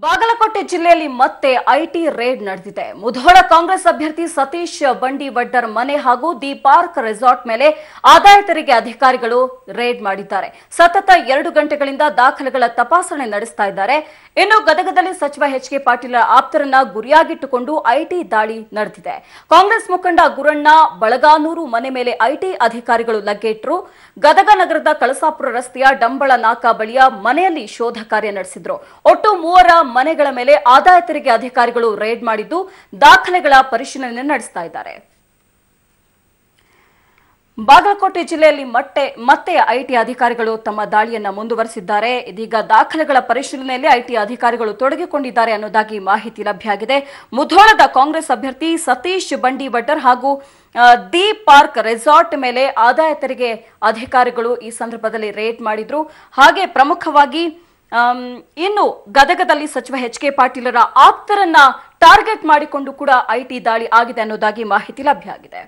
ಬಾಗಲಕೋಟೆ ಜಿಲ್ಲೆಯಲ್ಲಿ ಮತ್ತೆ IT raid ನಡೆದಿದೆ. ಮುಧೋಳ ಕಾಂಗ್ರೆಸ್ ಅಭ್ಯರ್ಥಿ ಸತೀಶ್ ಬಂಡಿವಡ್ಡರ್ ಮನೆ ಹಾಗೂ ದಿ ಪಾರ್ಕ್ ರೆಸಾರ್ಟ್ ಮೇಲೆ ಆದಾಯ ತೆರಿಗೆ ಅಧಿಕಾರಿಗಳು ರೇಡ್ ಮಾಡಿದ್ದಾರೆ. ಸತತ 2 ಗಂಟೆಗಳಿಂದ ದಾಖಲೆಗಳ ತಪಾಸಣೆ ನಡೆಸ್ತಾ ಇದ್ದಾರೆ. ಇನ್ನು ಗದಗದಲ್ಲಿ ಸಚಿವ ಎಚ್.ಕೆ. ಪಾಟೀಲ್ ಆಪ್ತರನ್ನ ಗುರಿಯಾಗಿಟ್ಟುಕೊಂಡು ಐಟಿ ದಾಳಿ ನಡೆದಿದೆ. ಕಾಂಗ್ರೆಸ್ ಮುಖಂಡ ಗುರಣ್ಣ ಬಳಗಾನೂರು ಮನೆ ಮೇಲೆ ಐಟಿ ಅಧಿಕಾರಿಗಳು ಲಗ್ಗೆಯಿಟ್ಟರು. ಗದಗ ನಗರದ ಕಳಸಾಪುರ ರಸ್ತೆಯ ಡಂಬಳ ನಾಕಾ ಬಳಿಯ ಮನೆಯಲ್ಲಿ ಶೋಧ ಕಾರ್ಯ ನಡೆಸಿದ್ರು. ಒಟ್ಟು 3 ಮನೆಗಳ ಮೇಲೆ ಆದಾಯ ತೆರಿಗೆ ಅಧಿಕಾರಿಗಳು ರೇಡ್ ಮಾಡಿದ್ದು ದಾಖಲೆಗಳ ಪರಿಶೀಲನೆ ನಡೆಸ್ತಾ ಇದ್ದಾರೆ. ಬಾಗಲಕೋಟೆ ಜಿಲ್ಲೆಯಲ್ಲಿ ಮತ್ತೆ ಐಟಿ ಅಧಿಕಾರಿಗಳು ತಮ್ಮ ದಾಳಿಯನ್ನ ಮುಂದುವರೆಸಿದ್ದಾರೆ. ಇದೀಗ ದಾಖಲೆಗಳ ಪರಿಶೀಲನೆಯಲ್ಲಿ ಐಟಿ ಅಧಿಕಾರಿಗಳು ತೊಡಗಿಕೊಂಡಿದ್ದಾರೆ ಅನ್ನೋದಾಗಿ ಮಾಹಿತಿ ಲಭ್ಯ ಆಗಿದೆ. ಮುಧೋಳದ ಕಾಂಗ್ರೆಸ್ ಅಭ್ಯರ್ಥಿ ಸತೀಶ್ ಬಂಡಿವಡ್ಡರ್ ಹಾಗೂ ದಿ ಪಾರ್ಕ್ ರೆಸಾರ್ಟ್ ಮೇಲೆ ಆದಾಯ ತೆರಿಗೆ ಅಧಿಕಾರಿಗಳು ಈ ಸಂದರ್ಭದಲ್ಲಿ ರೇಡ್ ಮಾಡಿದ್ರು. ಹಾಗೆ ಪ್ರಮುಖವಾಗಿ ಇನ್ನು ಗದಗದಲ್ಲಿ ಸಚಿವ ಎಚ್.ಕೆ. ಪಾಟೀಲರ ಆಪ್ತರನ್ನ ಟಾರ್ಗೆಟ್ ಮಾಡಿಕೊಂಡು ಕೂಡ ಐಟಿ ದಾಳಿ ಆಗಿದೆ ಅನ್ನೋದಾಗಿ ಮಾಹಿತಿ ಲಭ್ಯ ಆಗಿದೆ.